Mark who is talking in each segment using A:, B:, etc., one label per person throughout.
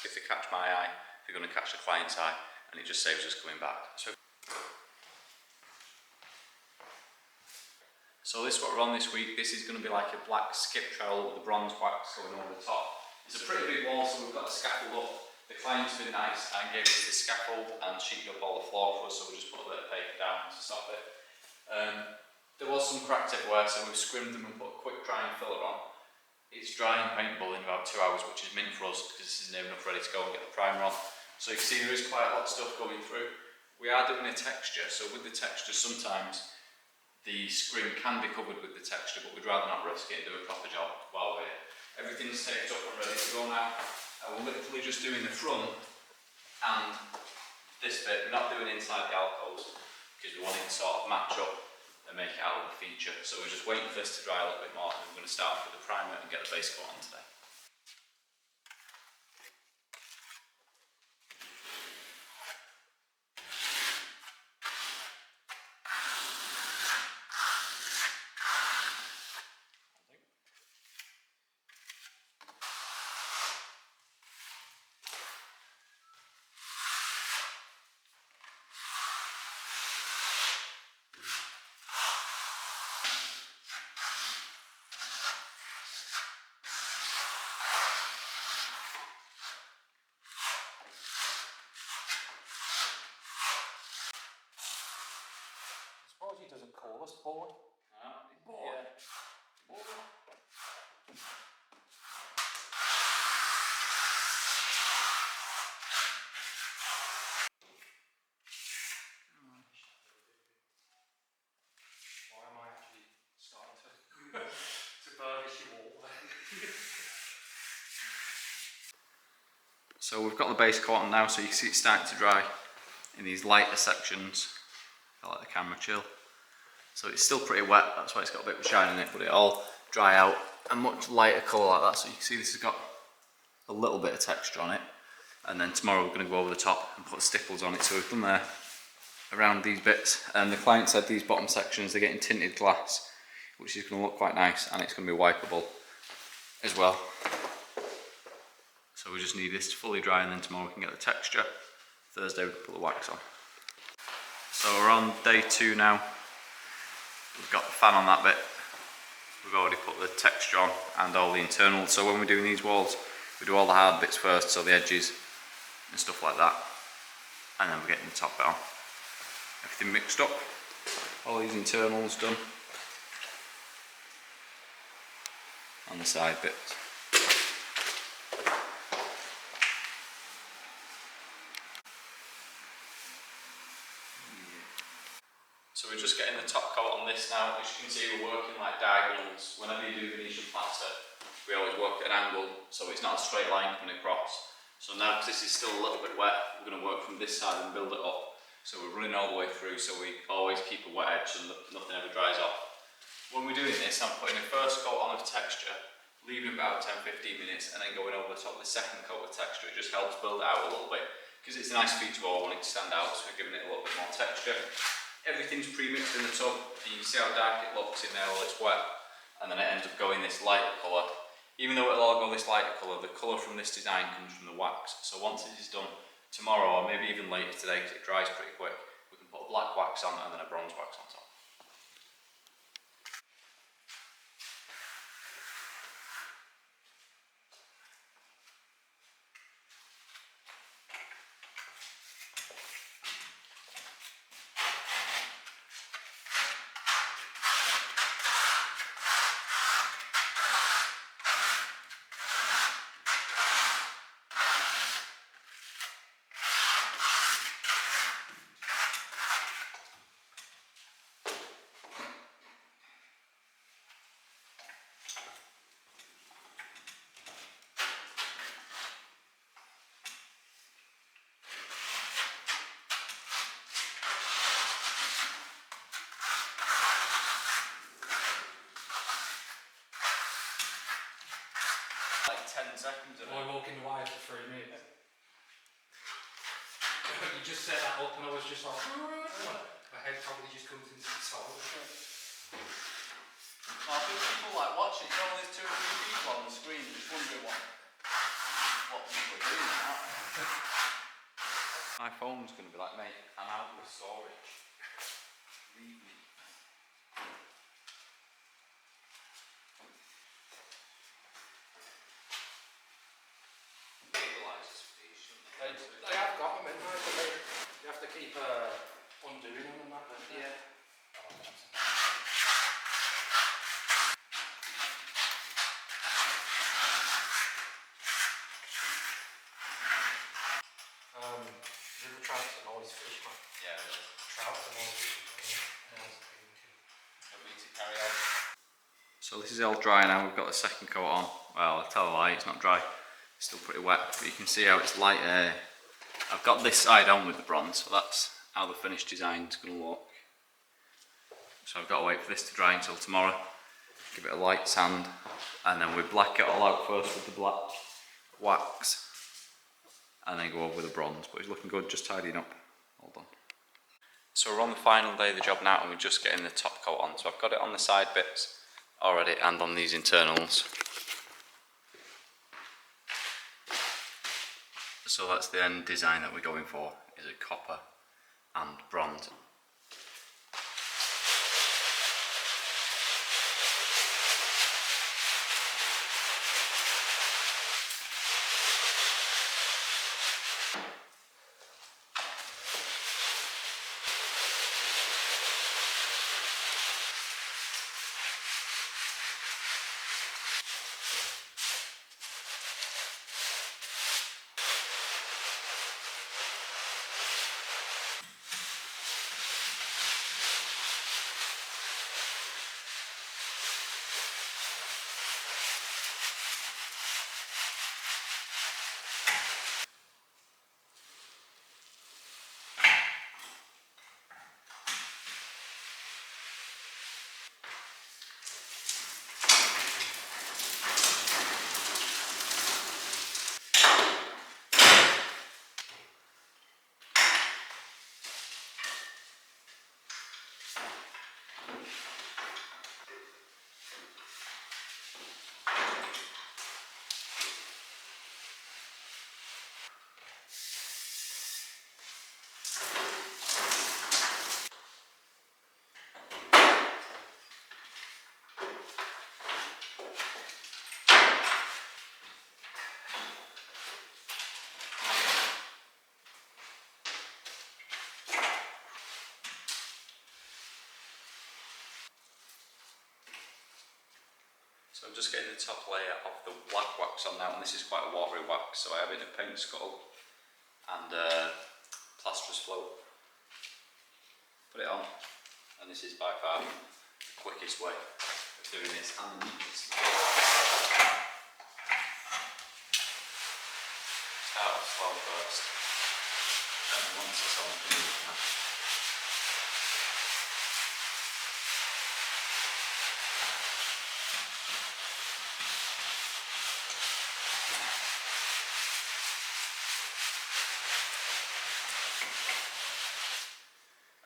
A: if they catch my eye, they're going to catch the client's eye, and it just saves us coming back. So this is what we're on this week. This is going to be like a black skip trowel with the bronze wax going over the top. It's a pretty big wall, so we've got the scaffold up. The client's been nice and gave us the scaffold and sheeted up all the floor for us, so we just put a bit of paper down to stop it. There was some cracks everywhere, so we've scrimmed them and put a quick drying filler on. It's drying paintable in about 2 hours, which is mint for us because this is near enough ready to go and get the primer on. So you can see there is quite a lot of stuff going through. We are doing a texture, so with the texture sometimes the scrim can be covered with the texture, but we'd rather not risk it and do a proper job while we're here. Everything's taped up and ready to go now. We're literally just doing the front and this bit. We're not doing inside the alcoves because we want it to sort of match up and make it out of the feature. So we're just waiting for this to dry a little bit more, and we're going to start with the primer and get the base coat on today.
B: He doesn't call us boy. Boy. Yeah. Boy. Why am I actually starting to burnish your wall then?
A: So we've got the base coat on now, so you can see it's starting to dry in these lighter sections. I let the camera chill. So it's still pretty wet, that's why it's got a bit of shine in it, but it'll all dry out a much lighter colour like that. So you can see this has got a little bit of texture on it. And then tomorrow we're going to go over the top and put stipples on it. So we've done there around these bits. And the client said these bottom sections, they're getting tinted glass, which is going to look quite nice, and it's going to be wipeable as well. So we just need this to fully dry, and then tomorrow we can get the texture. Thursday we can put the wax on. So we're on day 2 now. We've got the fan on that bit. We've already put the texture on and all the internals. So when we're doing these walls, we do all the hard bits first, so the edges and stuff like that. And then we're getting the top bit on. Everything mixed up. All these internals done. And the side bits. So we're just getting the top coat on this now. As you can see, we're working like diagonals. Whenever you do Venetian plaster, we always work at an angle, so it's not a straight line coming across. So now, because this is still a little bit wet, we're going to work from this side and build it up. So we're running all the way through, so we always keep a wet edge so nothing ever dries off. When we're doing this, I'm putting a first coat on of texture, leaving about 10-15 minutes, and then going over the top with the second coat of texture. It just helps build it out a little bit, because it's a nice feature wall, I want it to stand out, so we're giving it a little bit more texture. Everything's pre-mixed in the tub, and you can see how dark it looks in there while it's wet, and then it ends up going this lighter colour. Even though it'll all go this lighter colour, the colour from this design comes from the wax. So once this is done tomorrow, or maybe even later today, because it dries pretty quick, we can put a black wax on and then a bronze wax on top. Like 10 seconds of it.
B: I walk in the wire for 3 minutes. You just set that up and I was just like, my head probably just comes into the soul.
A: I think people like watching, you know, there's 2 or 3 people on the screen just wondering what people are doing now. My phone's going to be like, mate, I'm out with storage. Leave me. Stabilisers for these, shouldn't they?
B: They have got them in there, but you have to keep undoing them and that, don't you?
A: Yeah.
B: River trout's a nice fish, man.
A: Yeah, it is.
B: Trout's a nice fish.
A: Don't need to carry on. So this is all dry now, we've got the second coat on. Well, I tell a lie, it's not dry. It's still pretty wet, but you can see how it's light. I've got this side on with the bronze, so that's how the finished design is going to look. So I've got to wait for this to dry until tomorrow. Give it a light sand, and then we black it all out first with the black wax, and then go over with the bronze. But it's looking good, just tidying up. All done. So we're on the final day of the job now, and we're just getting the top coat on. So I've got it on the side bits already and on these internals. So that's the end design that we're going for, is a copper and bronze. So I'm just getting the top layer of the black wax on now, and this is quite a watery wax, so I have it in a paint scuttle and plasterer's float. Put it on, and this is by far the quickest way of doing this and the neatest. Start off slow first, and once it's on,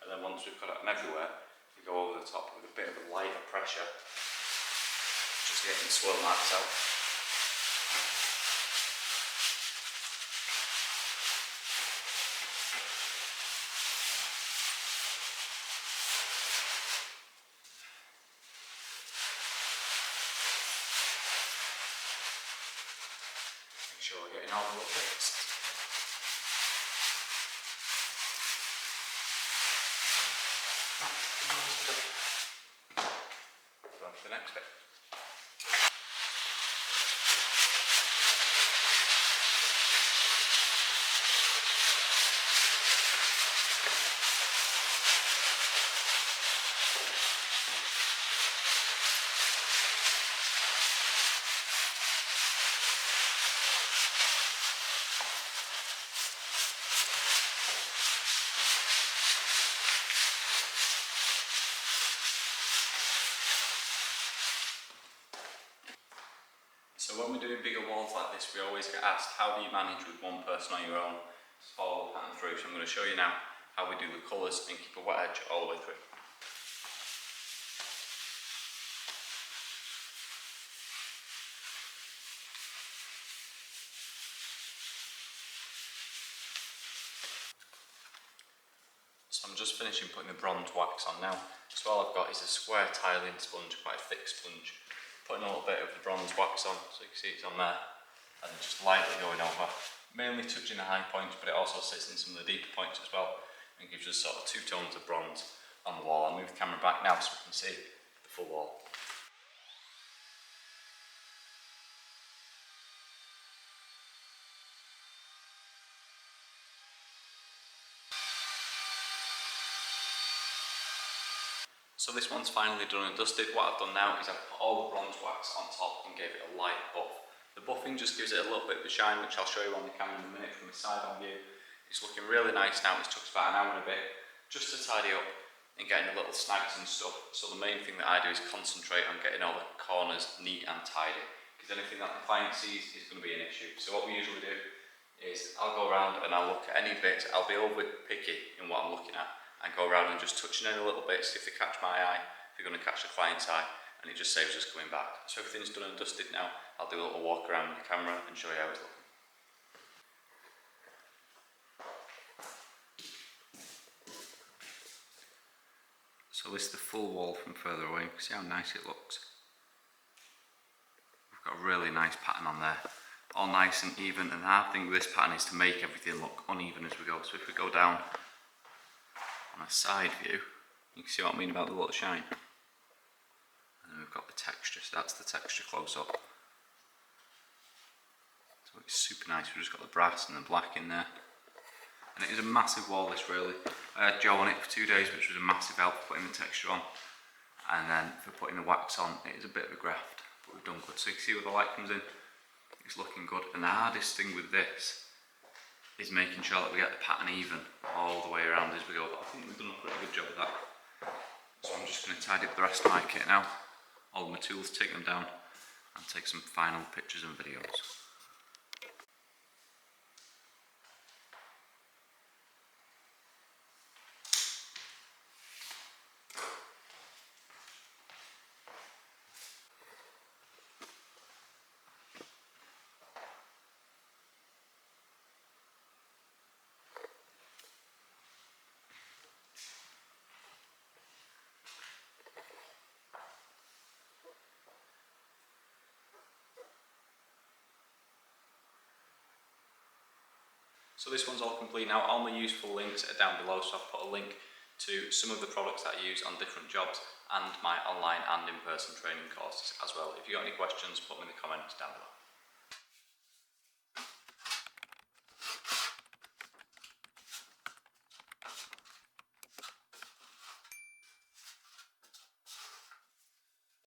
A: and then once we've got them everywhere, we go over the top with a bit of a lighter pressure, just to get them swirl marks out. Make sure we're getting all the little bits. On to the next bit. So when we're doing bigger walls like this, we always get asked, how do you manage with one person on your own to follow the pattern through? So I'm going to show you now how we do the colours and keep a wet edge all the way through. just finishing putting the bronze wax on now. So all I've got is a square tiling sponge, quite a thick sponge. Putting a little bit of the bronze wax on, so you can see it's on there. And then just lightly going over. Mainly touching the high points, but it also sits in some of the deeper points as well. And gives us sort of two tones of bronze on the wall. I'll move the camera back now so we can see the full wall. So this one's finally done and dusted. What I've done now is I've put all the bronze wax on top and gave it a light buff. The buffing just gives it a little bit of a shine, which I'll show you on the camera in a minute from the side on view. It's looking really nice now. It's took about an hour and a bit just to tidy up and getting the little snags and stuff. So the main thing that I do is concentrate on getting all the corners neat and tidy, because anything that the client sees is going to be an issue. So what we usually do is I'll go around and I'll look at any bits. I'll be over picky in what I'm looking at, and go around and just touching any little bits if they catch my eye, if they're going to catch the client's eye, and it just saves us coming back. So everything's done and dusted now. I'll do a little walk around with the camera and show you how it's looking. So this is the full wall from further away. You can see how nice it looks. We've got a really nice pattern on there, all nice and even, and the hard thing with this pattern is to make everything look uneven as we go. So if we go down on a side view, you can see what I mean about the little shine. And then we've got the texture, so that's the texture close up. So it's super nice. We've just got the brass and the black in there. And it is a massive wall, this really. I had Joe on it for 2 days, which was a massive help for putting the texture on. And then for putting the wax on, it is a bit of a graft, but we've done good. So you can see where the light comes in, it's looking good. And the hardest thing with this is making sure that we get the pattern even all the way around as we go, but I think we've done a pretty good job of that. So I'm just going to tidy up the rest of my kit now, all my tools, take them down and take some final pictures and videos. So this one's all complete now. All my useful links are down below, so I've put a link to some of the products that I use on different jobs and my online and in-person training courses as well. If you've got any questions, put them in the comments down below.